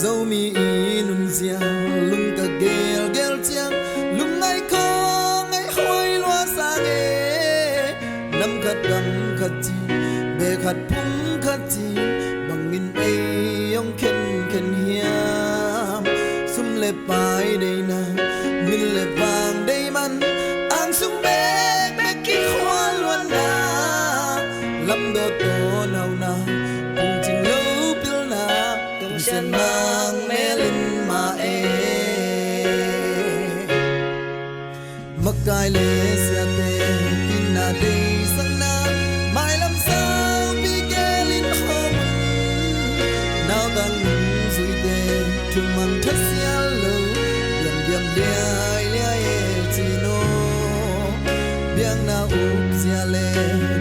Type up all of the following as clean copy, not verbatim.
dâu mi nun giang lung cả gel gel chiang lung ngay khó ngay hoài loa sang e năm khát đắng khát chi bề khát phúng khát chi bằng nghìn ấy ông khen khen hiam sum lệ bài đây na min lệ vàng đây man ang sum bê bê kí khoa luôn na lâm đô tô nào na cùng chinh lâu piêu na cùng sen mang mê linh mà e mặc cài lệ xe tê tin na đây sang na mai làm sao bi kê linh hồng nào đang duy tê chung mang thất xia lâu yam yam liai liai chi no biang na up xia lệ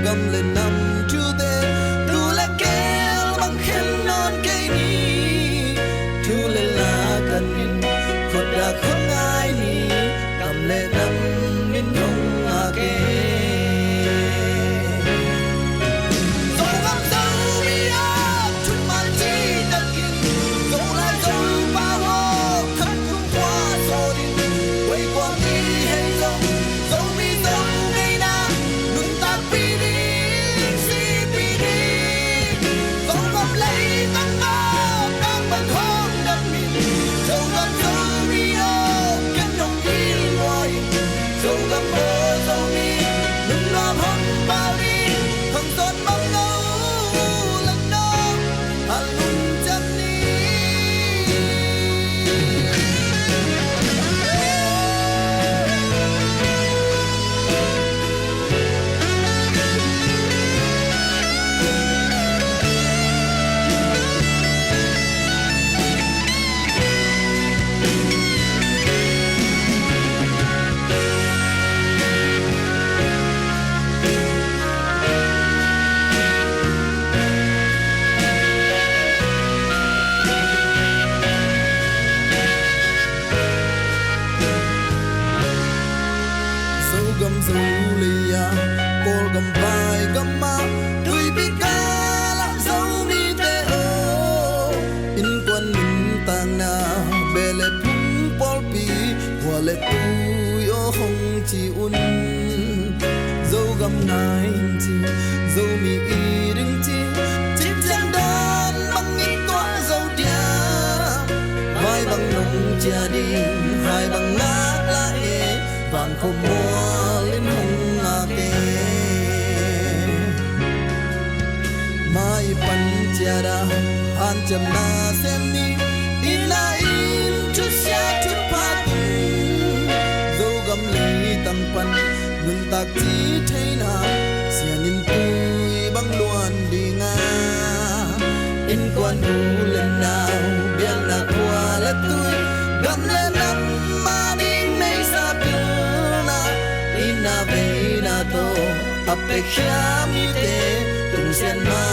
gam lên năm chu tê tu la kêu bằng khen non cây ni tu lên lá cần in khot đã không ai ni cầm lệ năm min không à kê gam zulia kol gam vai gam ma tui bi ka la zau mi te o in quan min tang na bele pum pol pi kwa le tu yo hong chi un dâu gam nai chi dâu mi i ring chi chim chang dan bang in toa dâu dia vai bang nong chia đi hai bang ngát la e vàng không mua lên hông à tê mai pan chia ra an chăm na xem ni in na in chút xa chút pa tu dâu gam lì tăng pan ngừng tạc chỉ thấy na xiên in tui băng luan đi nga in quan đủ lần nào biang na qua lết tui gam lên năm mà đi nay sa na ve na to apeksha mi te tum sen ma